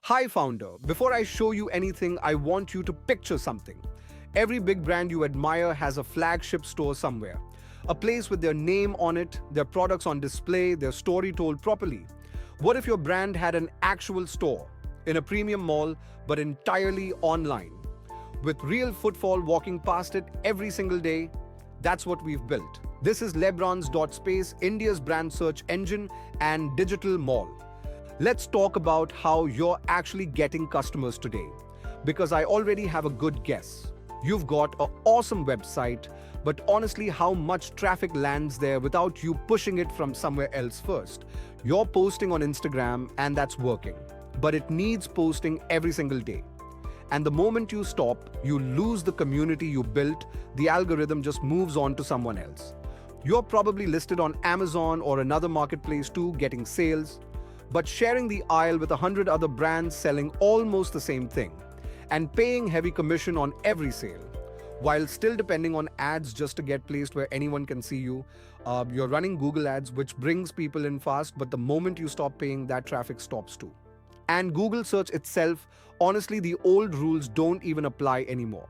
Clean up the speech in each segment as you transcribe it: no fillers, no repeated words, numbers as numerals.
Hi, founder. Before I show you anything, I want you to picture something. Every big brand you admire has a flagship store somewhere. A place with their name on it, their products on display, their story told properly. What if your brand had an actual store in a premium mall but entirely online? With real footfall walking past it every single day? That's what we've built. This is LeBrands.Space, India's brand search engine and digital mall. Let's talk about how you're actually getting customers today. Because I already have a good guess. You've got an awesome website, but honestly, how much traffic lands there without you pushing it from somewhere else first? You're posting on Instagram and that's working, but it needs posting every single day. And the moment you stop, you lose the community you built, the algorithm just moves on to someone else. You're probably listed on Amazon or another marketplace too, getting sales, but sharing the aisle with 100 other brands selling almost the same thing, and paying heavy commission on every sale, while still depending on ads just to get placed where anyone can see you. You're running Google ads, which brings people in fast, but the moment you stop paying, that traffic stops too. And Google search itself, honestly, the old rules don't even apply anymore.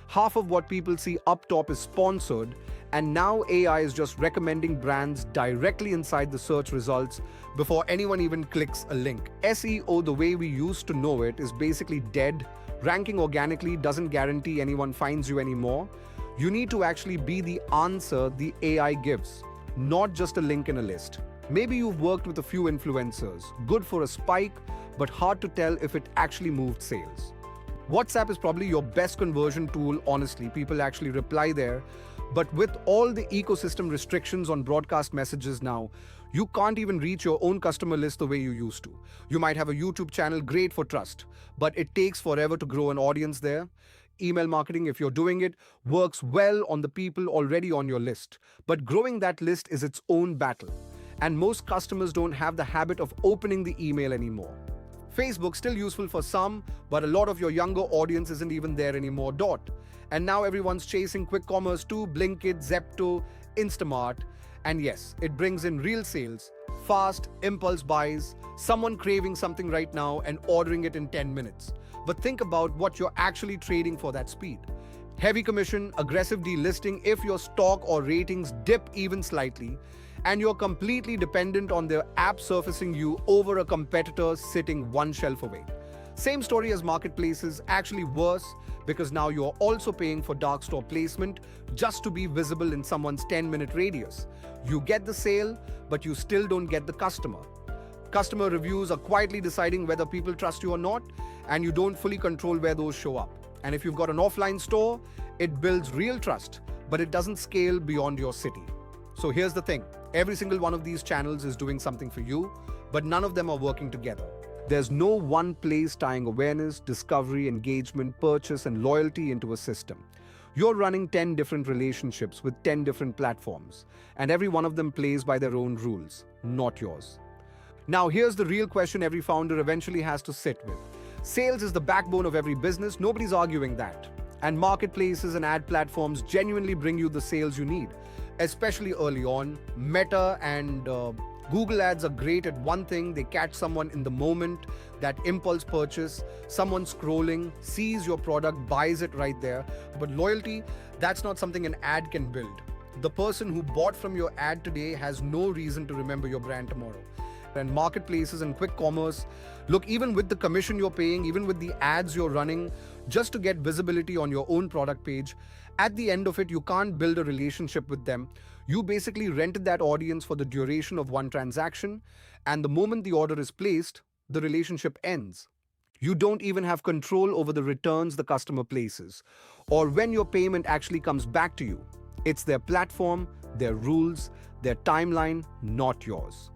Half of what people see up top is sponsored, and now AI is just recommending brands directly inside the search results before anyone even clicks a link. SEO, the way we used to know it, is basically dead. Ranking organically doesn't guarantee anyone finds you anymore. You need to actually be the answer the AI gives, not just a link in a list. Maybe you've worked with a few influencers, good for a spike, but hard to tell if it actually moved sales. WhatsApp is probably your best conversion tool, honestly. People actually reply there. But with all the ecosystem restrictions on broadcast messages now, you can't even reach your own customer list the way you used to. You might have a YouTube channel, great for trust, but it takes forever to grow an audience there. Email marketing, if you're doing it, works well on the people already on your list. But growing that list is its own battle. And most customers don't have the habit of opening the email anymore. Facebook still useful for some, but a lot of your younger audience isn't even there anymore. And now everyone's chasing quick commerce too, Blinkit, Zepto, Instamart. And yes, it brings in real sales, fast, impulse buys, someone craving something right now and ordering it in 10 minutes. But think about what you're actually trading for that speed. Heavy commission, aggressive delisting if your stock or ratings dip even slightly, and you're completely dependent on their app surfacing you over a competitor sitting one shelf away. Same story as marketplaces, actually worse, because now you're also paying for dark store placement just to be visible in someone's 10-minute radius. You get the sale, but you still don't get the customer. Customer reviews are quietly deciding whether people trust you or not, and you don't fully control where those show up. And if you've got an offline store, it builds real trust, but it doesn't scale beyond your city. So here's the thing. Every single one of these channels is doing something for you, but none of them are working together. There's no one place tying awareness, discovery, engagement, purchase, and loyalty into a system. You're running 10 different relationships with 10 different platforms, and every one of them plays by their own rules, not yours. Now, here's the real question every founder eventually has to sit with. Sales is the backbone of every business, nobody's arguing that. And marketplaces and ad platforms genuinely bring you the sales you need, especially early on. Meta and Google ads are great at one thing: they catch someone in the moment, that impulse purchase, someone scrolling, sees your product, buys it right there. But loyalty, that's not something an ad can build. The person who bought from your ad today has no reason to remember your brand tomorrow. And marketplaces and quick commerce, look, even with the commission you're paying, even with the ads you're running, just to get visibility on your own product page, at the end of it, you can't build a relationship with them. You basically rented that audience for the duration of one transaction, and the moment the order is placed, the relationship ends. You don't even have control over the returns the customer places, or when your payment actually comes back to you. It's their platform, their rules, their timeline, not yours.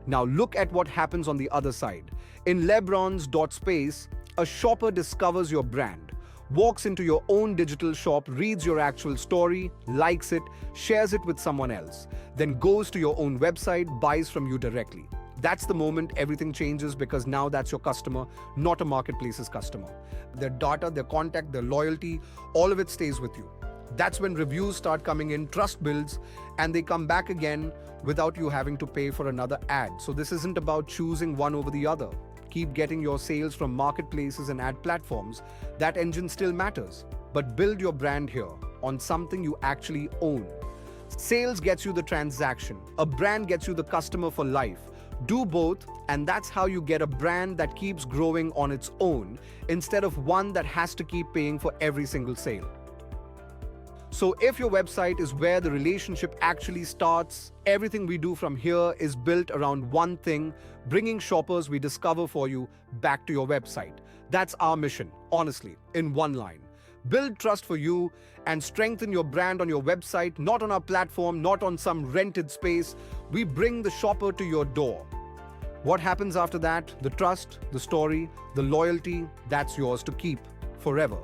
Now look at what happens on the other side. In LeBrands.Space, a shopper discovers your brand, walks into your own digital shop, reads your actual story, likes it, shares it with someone else, then goes to your own website, buys from you directly. That's the moment everything changes, because now that's your customer, not a marketplace's customer. Their data, their contact, their loyalty, all of it stays with you. That's when reviews start coming in, trust builds, and they come back again without you having to pay for another ad. So this isn't about choosing one over the other. keep getting your sales from marketplaces and ad platforms, that engine still matters. But build your brand here on something you actually own. Sales gets you the transaction, a brand gets you the customer for life. Do both, and that's how you get a brand that keeps growing on its own instead of one that has to keep paying for every single sale. So if your website is where the relationship actually starts, everything we do from here is built around one thing: bringing shoppers we discover for you back to your website. That's our mission, honestly, in one line. Build trust for you and strengthen your brand on your website, not on our platform, not on some rented space. We bring the shopper to your door. What happens after that? The trust, the story, the loyalty, that's yours to keep forever.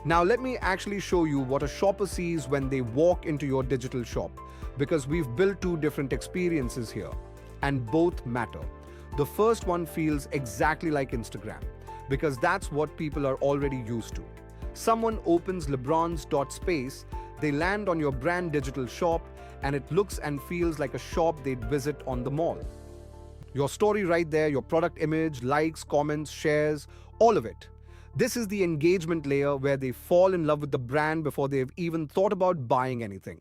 Now let me actually show you what a shopper sees when they walk into your digital shop, because we've built two different experiences here, and both matter. The first one feels exactly like Instagram, because that's what people are already used to. Someone opens LeBrands.Space, they land on your brand digital shop, and it looks and feels like a shop they'd visit on the mall. Your story right there, your product image, likes, comments, shares, all of it. This is the engagement layer where they fall in love with the brand before they've even thought about buying anything.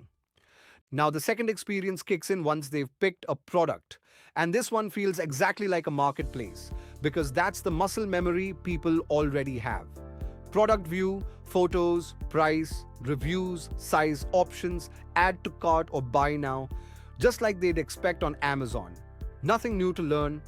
Now, the second experience kicks in once they've picked a product. And this one feels exactly like a marketplace, because that's the muscle memory people already have. Product view, photos, price, reviews, size options, add to cart or buy now, just like they'd expect on Amazon. Nothing new to learn.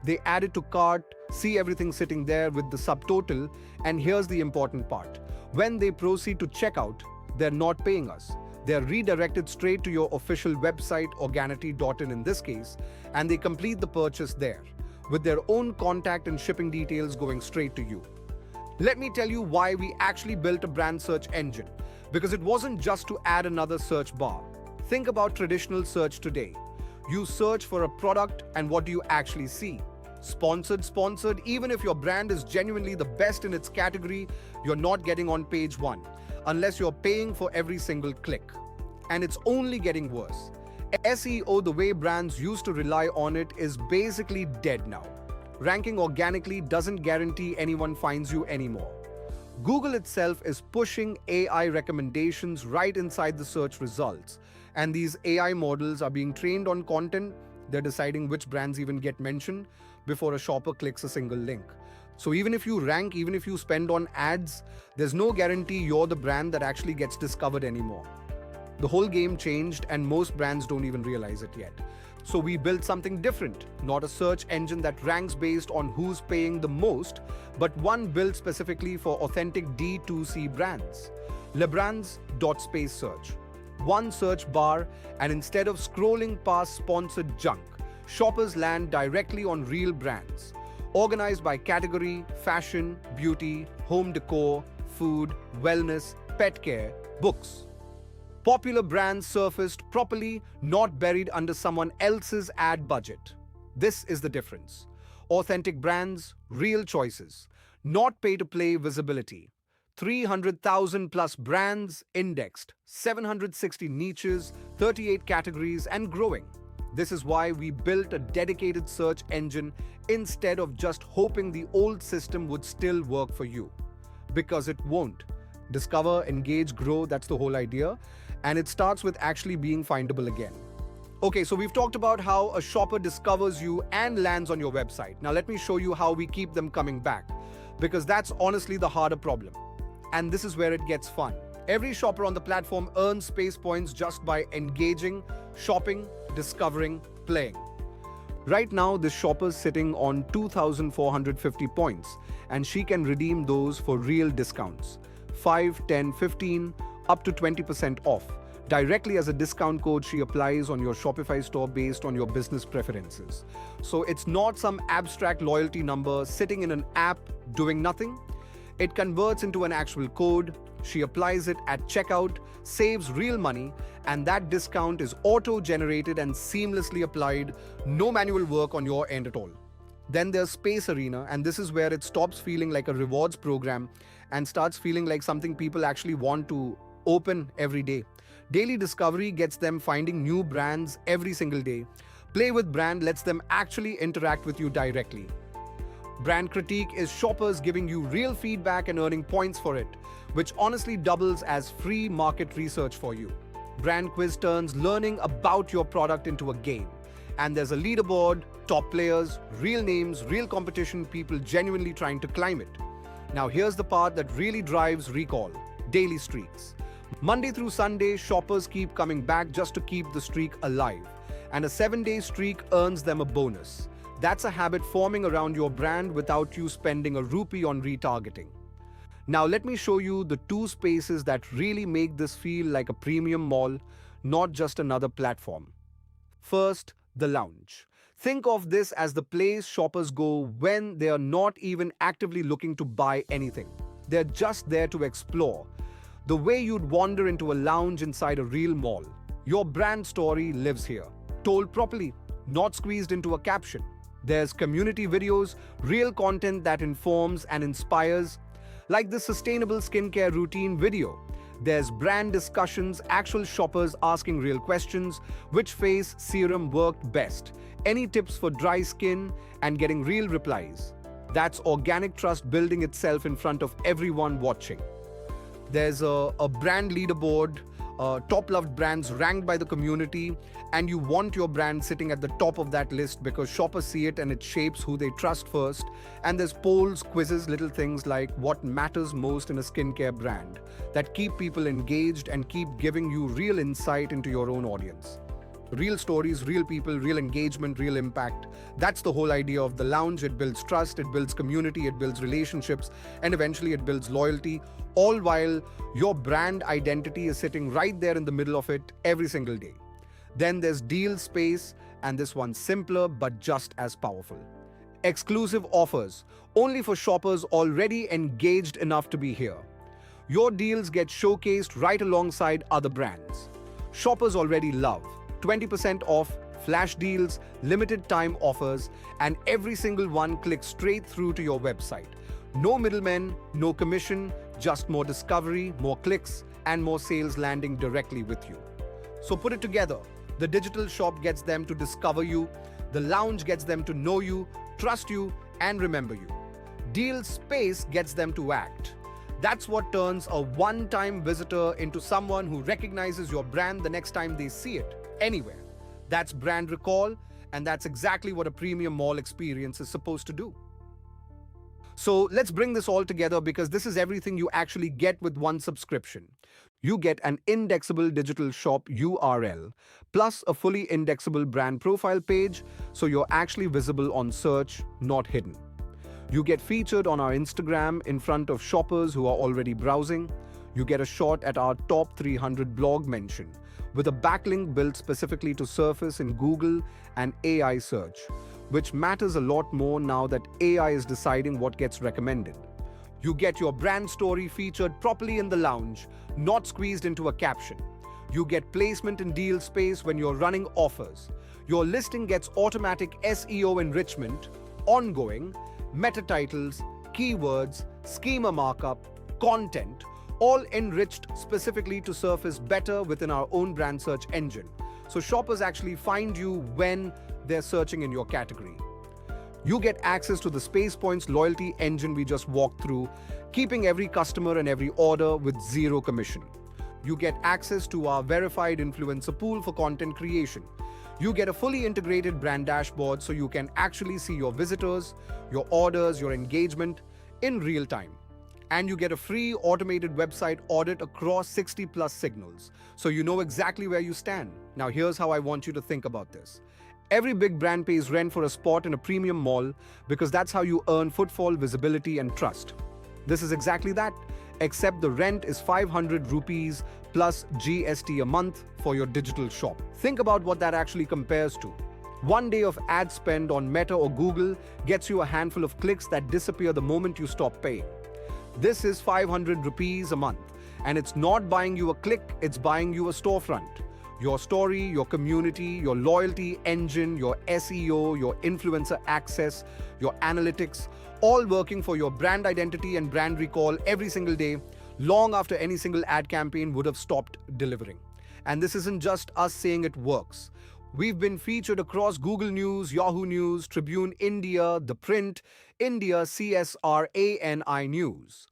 They add it to cart, see everything sitting there with the subtotal, and here's the important part. When they proceed to checkout, they're not paying us. They're redirected straight to your official website, Organity.in in this case, and they complete the purchase there, with their own contact and shipping details going straight to you. Let me tell you why we actually built a brand search engine, because it wasn't just to add another search bar. Think about traditional search today. You search for a product, and what do you actually see? Sponsored. Even if your brand is genuinely the best in its category, you're not getting on page one, unless you're paying for every single click. And it's only getting worse. SEO, the way brands used to rely on it, is basically dead now. Ranking organically doesn't guarantee anyone finds you anymore. Google itself is pushing AI recommendations right inside the search results. And these AI models are being trained on content. They're deciding which brands even get mentioned before a shopper clicks a single link. So even if you rank, even if you spend on ads, there's no guarantee you're the brand that actually gets discovered anymore. The whole game changed, and most brands don't even realize it yet. So we built something different, not a search engine that ranks based on who's paying the most, but one built specifically for authentic D2C brands. LeBrands.Space search. One search bar, and instead of scrolling past sponsored junk, shoppers land directly on real brands, organized by category: fashion, beauty, home decor, food, wellness, pet care, books. Popular brands surfaced properly, not buried under someone else's ad budget. This is the difference. Authentic brands, real choices, not pay-to-play visibility. 300,000 plus brands indexed, 760 niches, 38 categories, and growing. This is why we built a dedicated search engine instead of just hoping the old system would still work for you. Because it won't. Discover, engage, grow, that's the whole idea. And it starts with actually being findable again. Okay, so we've talked about how a shopper discovers you and lands on your website. Now let me show you how we keep them coming back, because that's honestly the harder problem. And this is where it gets fun. Every shopper on the platform earns SpacePoints just by engaging, shopping, discovering, playing. Right now, this shopper's sitting on 2,450 points, and she can redeem those for real discounts. 5, 10, 15, up to 20% off, directly as a discount code she applies on your Shopify store based on your business preferences. So it's not some abstract loyalty number sitting in an app doing nothing. It converts into an actual code. She applies it at checkout, saves real money, and that discount is auto-generated and seamlessly applied, no manual work on your end at all. Then there's Space Arena, and this is where it stops feeling like a rewards program and starts feeling like something people actually want to open every day. Daily discovery gets them finding new brands every single day. Play with brand lets them actually interact with you directly. Brand critique is shoppers giving you real feedback and earning points for it, which honestly doubles as free market research for you. Brand quiz turns learning about your product into a game. And there's a leaderboard, top players, real names, real competition, people genuinely trying to climb it. Now here's the part that really drives recall: daily streaks. Monday through Sunday, shoppers keep coming back just to keep the streak alive. And a 7-day streak earns them a bonus. That's a habit forming around your brand without you spending a rupee on retargeting. Now let me show you the two spaces that really make this feel like a premium mall, not just another platform. First, the lounge. Think of this as the place shoppers go when they are not even actively looking to buy anything. They're just there to explore. The way you'd wander into a lounge inside a real mall. Your brand story lives here, told properly, not squeezed into a caption. There's community videos, real content that informs and inspires, like the sustainable skincare routine video. There's brand discussions, actual shoppers asking real questions: which face serum worked best, any tips for dry skin, and getting real replies. That's organic trust building itself in front of everyone watching. There's a brand leaderboard, top loved brands ranked by the community, and you want your brand sitting at the top of that list because shoppers see it and it shapes who they trust first. And there's polls, quizzes, little things like what matters most in a skincare brand that keep people engaged and keep giving you real insight into your own audience. Real stories, real people, real engagement, real impact. That's the whole idea of the lounge. It builds trust, it builds community, it builds relationships, and eventually it builds loyalty, all while your brand identity is sitting right there in the middle of it every single day. Then there's deal space, and this one's simpler but just as powerful. Exclusive offers, only for shoppers already engaged enough to be here. Your deals get showcased right alongside other brands shoppers already love. 20% off, flash deals, limited time offers, and every single one clicks straight through to your website. No middlemen, no commission, just more discovery, more clicks, and more sales landing directly with you. So put it together. The digital shop gets them to discover you, the lounge gets them to know you, trust you, and remember you. Deal space gets them to act. That's what turns a one-time visitor into someone who recognizes your brand the next time they see it, anywhere. That's brand recall, and that's exactly what a premium mall experience is supposed to do. So let's bring this all together because this is everything you actually get with one subscription. You get an indexable digital shop URL, plus a fully indexable brand profile page, so you're actually visible on search, not hidden. You get featured on our Instagram in front of shoppers who are already browsing. You get a shot at our top 300 blog mention, with a backlink built specifically to surface in Google and AI search, which matters a lot more now that AI is deciding what gets recommended. You get your brand story featured properly in the lounge, not squeezed into a caption. You get placement in deal space when you're running offers. Your listing gets automatic SEO enrichment, ongoing, meta titles, keywords, schema markup, content, all enriched specifically to surface better within our own brand search engine. So shoppers actually find you when they're searching in your category. You get access to the SpacePoints loyalty engine we just walked through, keeping every customer and every order with zero commission. You get access to our verified influencer pool for content creation. You get a fully integrated brand dashboard so you can actually see your visitors, your orders, your engagement in real time. And you get a free automated website audit across 60 plus signals, so you know exactly where you stand. Now here's how I want you to think about this. Every big brand pays rent for a spot in a premium mall because that's how you earn footfall, visibility, and trust. This is exactly that, except the rent is 500 rupees plus GST a month for your digital shop. Think about what that actually compares to. One day of ad spend on Meta or Google gets you a handful of clicks that disappear the moment you stop paying. This is 500 rupees a month, and it's not buying you a click, it's buying you a storefront. Your story, your community, your loyalty engine, your SEO, your influencer access, your analytics, all working for your brand identity and brand recall every single day, long after any single ad campaign would have stopped delivering. And this isn't just us saying it works. We've been featured across Google News, Yahoo News, Tribune India, The Print, India, CSRANI News.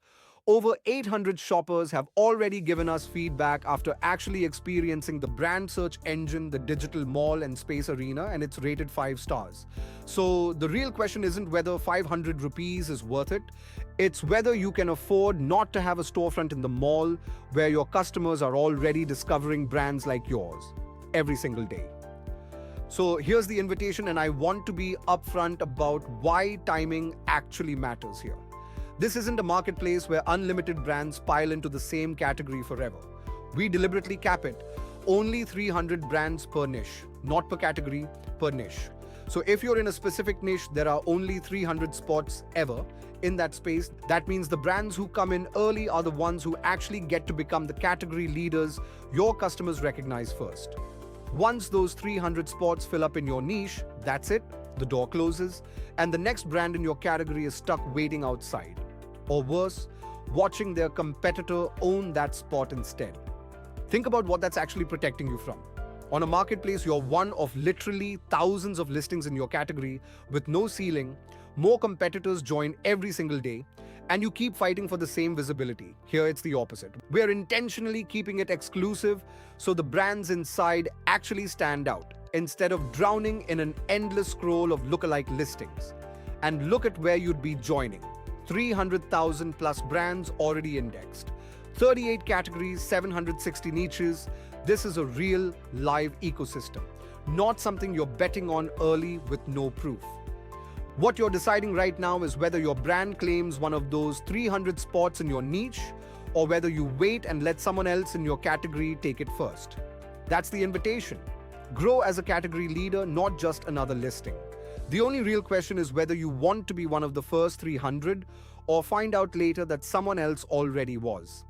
Over 800 shoppers have already given us feedback after actually experiencing the brand search engine, the digital mall, and space arena, and it's rated 5 stars. So the real question isn't whether 500 rupees is worth it, it's whether you can afford not to have a storefront in the mall where your customers are already discovering brands like yours every single day. So here's the invitation, and I want to be upfront about why timing actually matters here. This isn't a marketplace where unlimited brands pile into the same category forever. We deliberately cap it. Only 300 brands per niche, not per category, per niche. So if you're in a specific niche, there are only 300 spots ever in that space. That means the brands who come in early are the ones who actually get to become the category leaders your customers recognize first. Once those 300 spots fill up in your niche, that's it, the door closes, and the next brand in your category is stuck waiting outside. Or worse, watching their competitor own that spot instead. Think about what that's actually protecting you from. On a marketplace, you're one of literally thousands of listings in your category with no ceiling, more competitors join every single day, and you keep fighting for the same visibility. Here it's the opposite. We're intentionally keeping it exclusive so the brands inside actually stand out instead of drowning in an endless scroll of lookalike listings. And look at where you'd be joining. 300,000 plus brands already indexed. 38 categories, 760 niches. This is a real live ecosystem, not something you're betting on early with no proof. What you're deciding right now is whether your brand claims one of those 300 spots in your niche or whether you wait and let someone else in your category take it first. That's the invitation. Grow as a category leader, not just another listing. The only real question is whether you want to be one of the first 300 or find out later that someone else already was.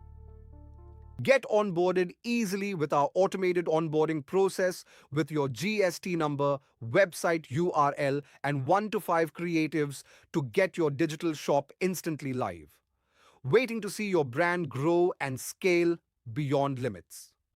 Get onboarded easily with our automated onboarding process with your GST number, website URL, and 1 to 5 creatives to get your digital shop instantly live. Waiting to see your brand grow and scale beyond limits.